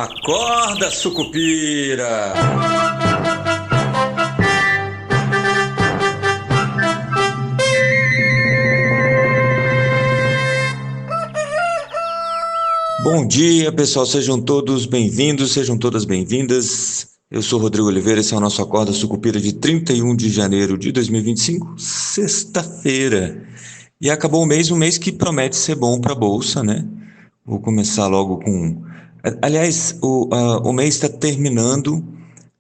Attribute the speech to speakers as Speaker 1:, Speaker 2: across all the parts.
Speaker 1: Acorda, sucupira! Bom dia, pessoal. Sejam todos bem-vindos, sejam todas bem-vindas. Eu sou Rodrigo Oliveira, esse é o nosso Acorda Sucupira de 31 de janeiro de 2025, sexta-feira. E acabou um mês que promete ser bom para a Bolsa, né? Vou começar logo com... Aliás, o mês está terminando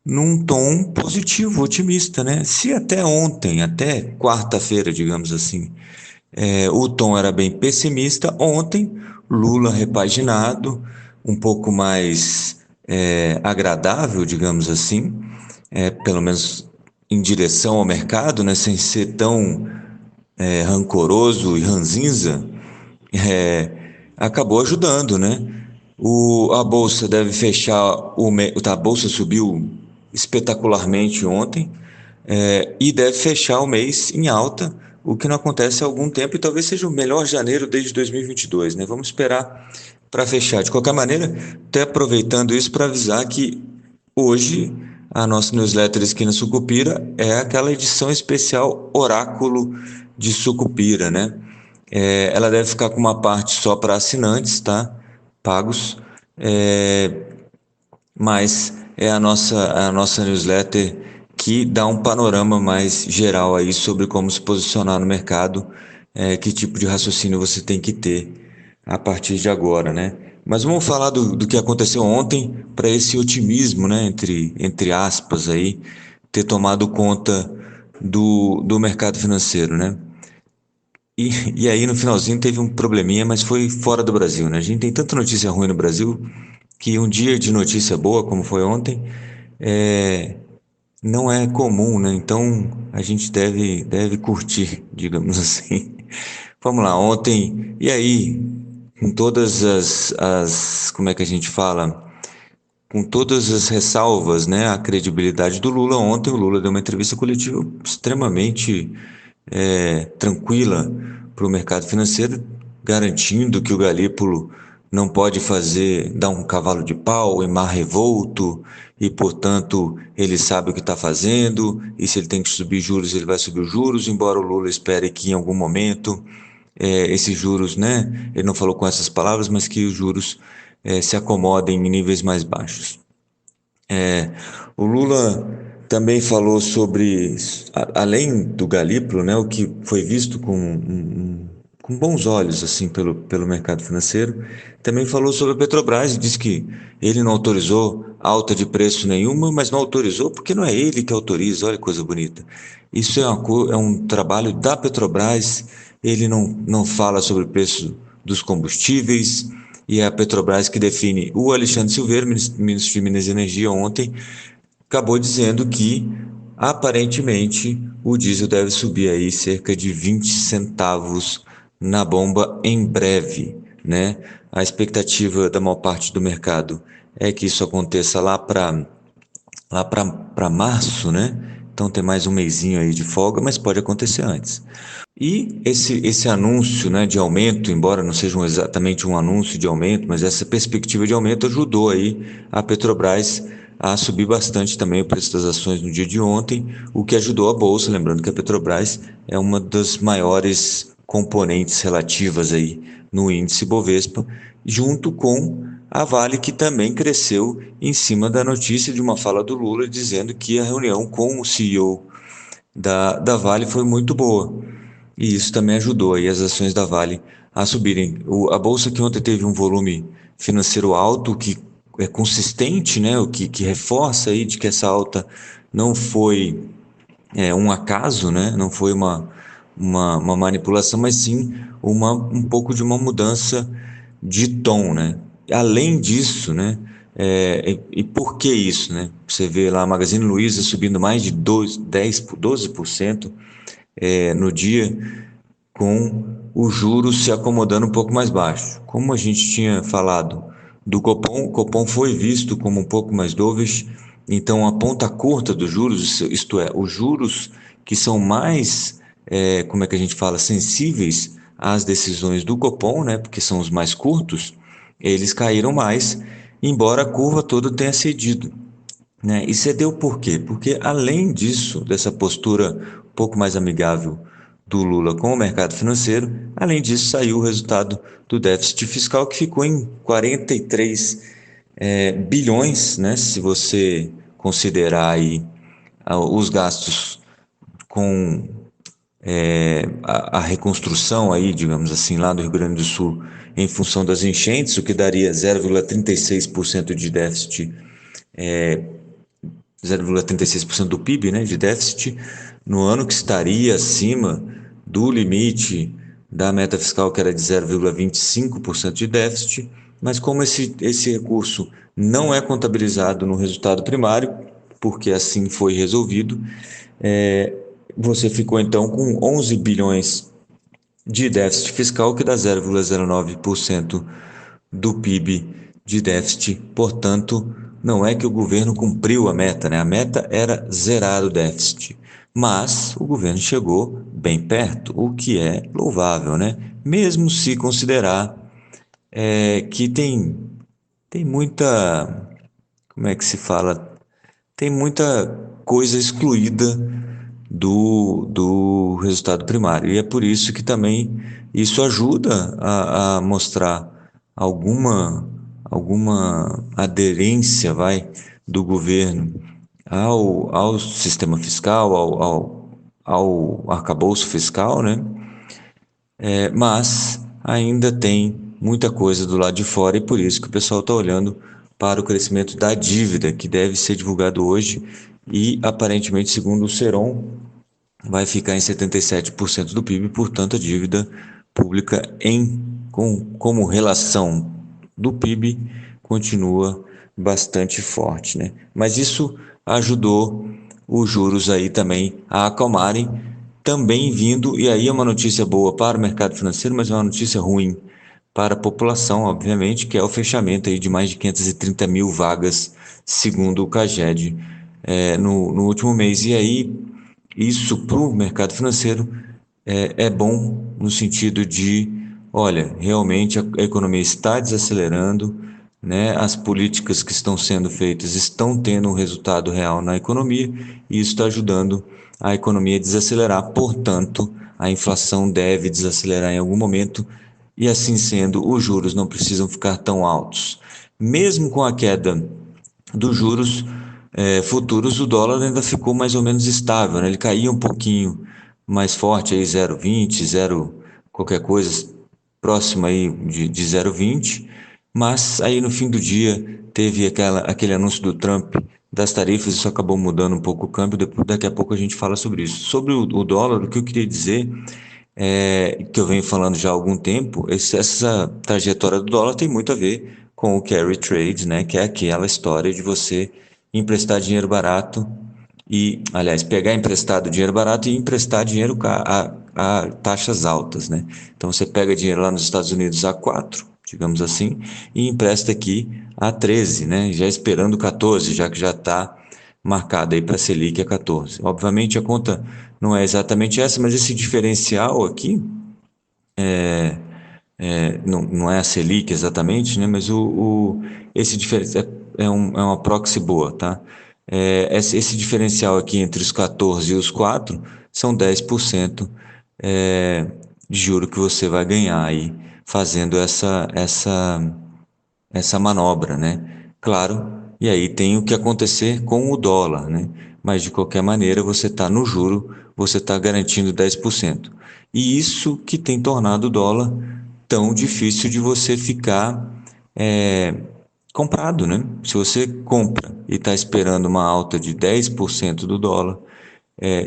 Speaker 1: num tom positivo, otimista, né? Se até ontem, até quarta-feira, digamos assim, o tom era bem pessimista, ontem, Lula repaginado, um pouco mais agradável, digamos assim, pelo menos em direção ao mercado, né? Sem ser tão rancoroso e ranzinza, acabou ajudando, né? A bolsa deve fechar a bolsa subiu espetacularmente ontem, e deve fechar o mês em alta, o que não acontece há algum tempo e talvez seja o melhor janeiro desde 2022, né? Vamos esperar para fechar. De qualquer maneira, até aproveitando isso para avisar que hoje a nossa newsletter Esquina Sucupira é aquela edição especial Oráculo de Sucupira, né? Ela deve ficar com uma parte só para assinantes, tá? Pagos, mas é a nossa newsletter que dá um panorama mais geral aí sobre como se posicionar no mercado, que tipo de raciocínio você tem que ter a partir de agora, né? Mas vamos falar do que aconteceu ontem para esse otimismo, né, entre aspas aí, ter tomado conta do mercado financeiro, né? E aí no finalzinho teve um probleminha, mas foi fora do Brasil, né? A gente tem tanta notícia ruim no Brasil que um dia de notícia boa, como foi ontem, não é comum, né? Então a gente deve curtir, digamos assim. Vamos lá, ontem, e aí, com todas como é que a gente fala? Com todas as ressalvas, né? A credibilidade do Lula, ontem o Lula deu uma entrevista coletiva extremamente tranquila para o mercado financeiro, garantindo que o Galípolo não pode dar um cavalo de pau em mar revolto e, portanto, ele sabe o que está fazendo e se ele tem que subir juros, ele vai subir os juros, embora o Lula espere que em algum momento esses juros, né, ele não falou com essas palavras, mas que os juros se acomodem em níveis mais baixos. O Lula também falou sobre, além do Galípolo, né, o que foi visto com bons olhos assim pelo mercado financeiro, também falou sobre a Petrobras e disse que ele não autorizou alta de preço nenhuma, mas não autorizou porque não é ele que autoriza, olha que coisa bonita. Isso é um trabalho da Petrobras, ele não fala sobre o preço dos combustíveis, e é a Petrobras que define. O Alexandre Silveira, ministro de Minas e Energia, ontem acabou dizendo que, aparentemente, o diesel deve subir aí cerca de 20 centavos na bomba em breve, né? A expectativa da maior parte do mercado é que isso aconteça lá para março, né? Então tem mais um mesinho aí de folga, mas pode acontecer antes. E esse anúncio, né, de aumento, embora não seja exatamente um anúncio de aumento, mas essa perspectiva de aumento ajudou aí a Petrobras a subir bastante também o preço das ações no dia de ontem, o que ajudou a Bolsa, lembrando que a Petrobras é uma das maiores componentes relativas aí no índice Bovespa, junto com a Vale, que também cresceu em cima da notícia de uma fala do Lula dizendo que a reunião com o CEO da Vale foi muito boa. E isso também ajudou aí as ações da Vale a subirem. A bolsa que ontem teve um volume financeiro alto, que é consistente, né? O que reforça aí de que essa alta não foi um acaso, né? Não foi uma manipulação, mas sim um pouco de uma mudança de tom, né? Além disso, né? E por que isso, né? Você vê lá a Magazine Luiza subindo mais de 12% no dia, com os juros se acomodando um pouco mais baixo. Como a gente tinha falado do Copom, o Copom foi visto como um pouco mais dovish, então a ponta curta dos juros, isto é, os juros que são mais, como é que a gente fala, sensíveis às decisões do Copom, né, porque são os mais curtos, eles caíram mais, embora a curva toda tenha cedido, né? E cedeu por quê? Porque além disso, dessa postura um pouco mais amigável do Lula com o mercado financeiro, além disso saiu o resultado do déficit fiscal que ficou em 43 bilhões, né? Se você considerar aí os gastos com a reconstrução aí, digamos assim, lá do Rio Grande do Sul, em função das enchentes, o que daria 0,36% de déficit, 0,36% do PIB, né, de déficit, no ano que estaria acima do limite da meta fiscal, que era de 0,25% de déficit, mas como esse recurso não é contabilizado no resultado primário, porque assim foi resolvido, é, você ficou então com 11 bilhões de déficit fiscal, que dá 0,09% do PIB de déficit. Portanto, não é que o governo cumpriu a meta, né? A meta era zerar o déficit, mas o governo chegou bem perto, o que é louvável, né? Mesmo se considerar que tem muita, como é que se fala? Tem muita coisa excluída do resultado primário. E é por isso que também isso ajuda a mostrar alguma, alguma aderência, vai, do governo ao sistema fiscal, ao arcabouço fiscal, né? Mas ainda tem muita coisa do lado de fora e por isso que o pessoal está olhando para o crescimento da dívida, que deve ser divulgado hoje e aparentemente, segundo o Seron, vai ficar em 77% do PIB, portanto, a dívida pública como relação do PIB continua bastante forte, né? Mas isso ajudou os juros aí também a acalmarem, também vindo, e aí é uma notícia boa para o mercado financeiro, mas é uma notícia ruim para a população, obviamente, que é o fechamento aí de mais de 530 mil vagas, segundo o CAGED, no último mês. E aí, isso para o mercado financeiro é bom no sentido de, olha, realmente a economia está desacelerando, né? As políticas que estão sendo feitas estão tendo um resultado real na economia e isso está ajudando a economia a desacelerar. Portanto, a inflação deve desacelerar em algum momento e assim sendo, os juros não precisam ficar tão altos. Mesmo com a queda dos juros futuros, o dólar ainda ficou mais ou menos estável, né? Ele caía um pouquinho mais forte, aí 0,20, 0 qualquer coisa, próximo aí de 0,20, mas aí no fim do dia teve aquele anúncio do Trump das tarifas, isso acabou mudando um pouco o câmbio, daqui a pouco a gente fala sobre isso. Sobre o dólar, o que eu queria dizer que eu venho falando já há algum tempo, essa trajetória do dólar tem muito a ver com o carry trade, né? Que é aquela história de você emprestar dinheiro barato e, aliás, pegar emprestado dinheiro barato e emprestar dinheiro a taxas altas, né? Então você pega dinheiro lá nos Estados Unidos a 4, digamos assim, e empresta aqui a 13, né? Já esperando 14, já que já está marcada aí para a Selic a 14. Obviamente a conta não é exatamente essa, mas esse diferencial aqui não é a Selic exatamente, né? Mas esse diferencial é uma proxy boa, tá? Esse diferencial aqui entre os 14 e os 4 são 10% de juro que você vai ganhar aí fazendo essa manobra, né? Claro, e aí tem o que acontecer com o dólar, né? Mas de qualquer maneira, você está no juro, você está garantindo 10%. E isso que tem tornado o dólar tão difícil de você ficar é, comprado, né? Se você compra e está esperando uma alta de 10% do dólar,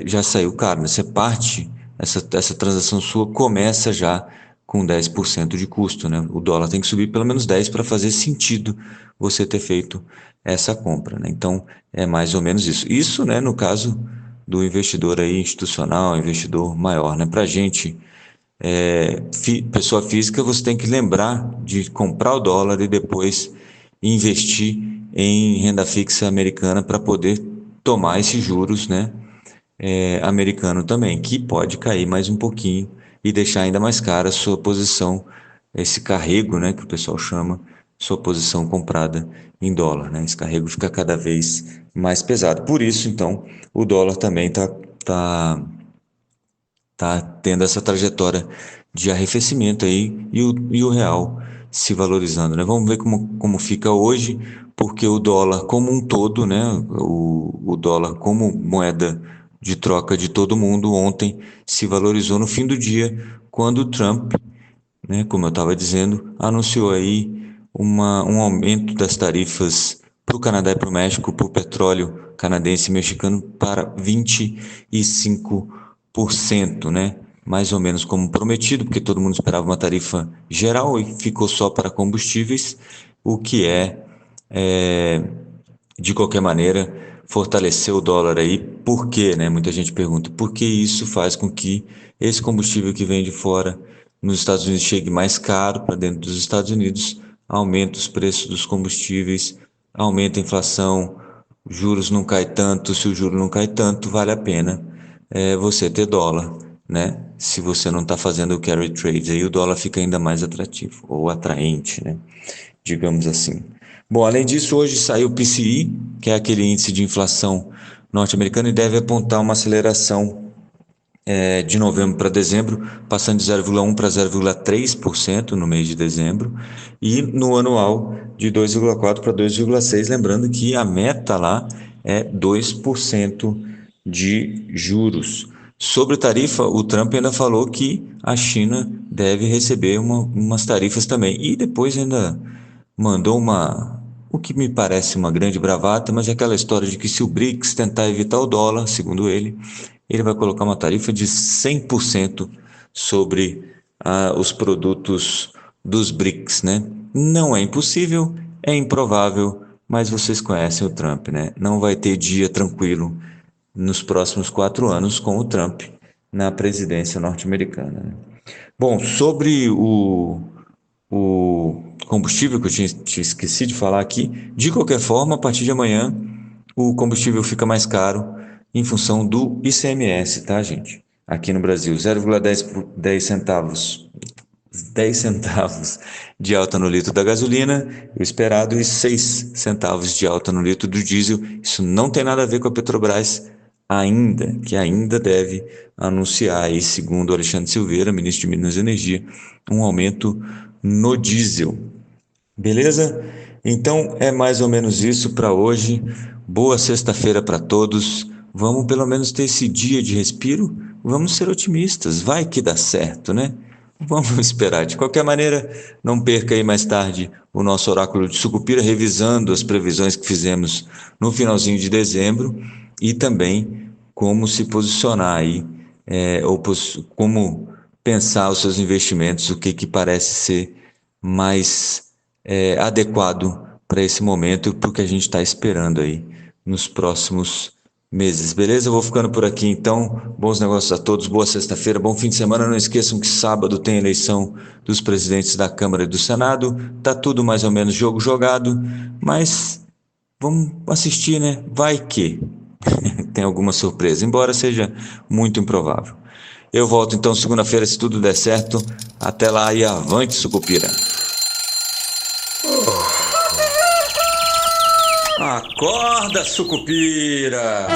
Speaker 1: já saiu caro, né? Você parte, essa transação sua começa já com 10% de custo, né? O dólar tem que subir pelo menos 10 para fazer sentido você ter feito essa compra, né? Então, é mais ou menos isso. Isso, né, no caso do investidor aí institucional, investidor maior, né? Para gente, pessoa física, você tem que lembrar de comprar o dólar e depois investir em renda fixa americana para poder tomar esses juros, né? Americano também, que pode cair mais um pouquinho e deixar ainda mais cara a sua posição, esse carrego, né, que o pessoal chama, sua posição comprada em dólar, né? Esse carrego fica cada vez mais pesado. Por isso, então, o dólar também tá tendo essa trajetória de arrefecimento aí e o real se valorizando, né? Vamos ver como fica hoje, porque o dólar como um todo, né? O dólar como moeda de troca de todo mundo ontem se valorizou no fim do dia, quando o Trump, né, como eu estava dizendo, anunciou aí um aumento das tarifas para o Canadá e para o México, para o petróleo canadense e mexicano, para 25%, né? Mais ou menos como prometido, porque todo mundo esperava uma tarifa geral e ficou só para combustíveis, o que é de qualquer maneira, fortalecer o dólar aí. Por quê, né? Muita gente pergunta, por que isso faz com que esse combustível que vem de fora nos Estados Unidos chegue mais caro para dentro dos Estados Unidos, aumenta os preços dos combustíveis, aumenta a inflação, juros não cai tanto, se o juro não cai tanto, vale a pena você ter dólar, né? Se você não está fazendo o carry trade, aí o dólar fica ainda mais atrativo, ou atraente, né? Digamos assim. Bom, além disso, hoje saiu o PCI, que é aquele índice de inflação norte-americano, e deve apontar uma aceleração de novembro para dezembro, passando de 0,1 para 0,3% no mês de dezembro, e no anual de 2,4 para 2,6, lembrando que a meta lá é 2% de juros. Sobre tarifa, o Trump ainda falou que a China deve receber umas tarifas também, e depois ainda mandou o que me parece uma grande bravata, mas é aquela história de que se o BRICS tentar evitar o dólar, segundo ele vai colocar uma tarifa de 100% sobre os produtos dos BRICS, né? Não é impossível, é improvável, mas vocês conhecem o Trump, né? Não vai ter dia tranquilo nos próximos 4 anos com o Trump na presidência norte-americana, né? Bom, sobre o combustível, que eu tinha esqueci de falar aqui, de qualquer forma, a partir de amanhã, o combustível fica mais caro em função do ICMS, tá, gente? Aqui no Brasil, 0,10 centavos, 10 centavos de alta no litro da gasolina, o esperado, e 6 centavos de alta no litro do diesel. Isso não tem nada a ver com a Petrobras ainda, que ainda deve anunciar aí, segundo Alexandre Silveira, ministro de Minas e Energia, um aumento no diesel. Beleza? Então é mais ou menos isso para hoje. Boa sexta-feira para todos. Vamos pelo menos ter esse dia de respiro. Vamos ser otimistas. Vai que dá certo, né? Vamos esperar. De qualquer maneira, não perca aí mais tarde o nosso oráculo de Sucupira, revisando as previsões que fizemos no finalzinho de dezembro e também como se posicionar aí, como pensar os seus investimentos, o que parece ser mais adequado para esse momento, para o que a gente está esperando aí nos próximos meses. Beleza? Eu vou ficando por aqui então. Bons negócios a todos, boa sexta-feira, bom fim de semana. Não esqueçam que sábado tem eleição dos presidentes da Câmara e do Senado. Tá tudo mais ou menos jogo jogado, mas vamos assistir, né? Vai que tem alguma surpresa, embora seja muito improvável. Eu volto então segunda-feira, se tudo der certo. Até lá e avante, Sucupira! Acorda, Sucupira!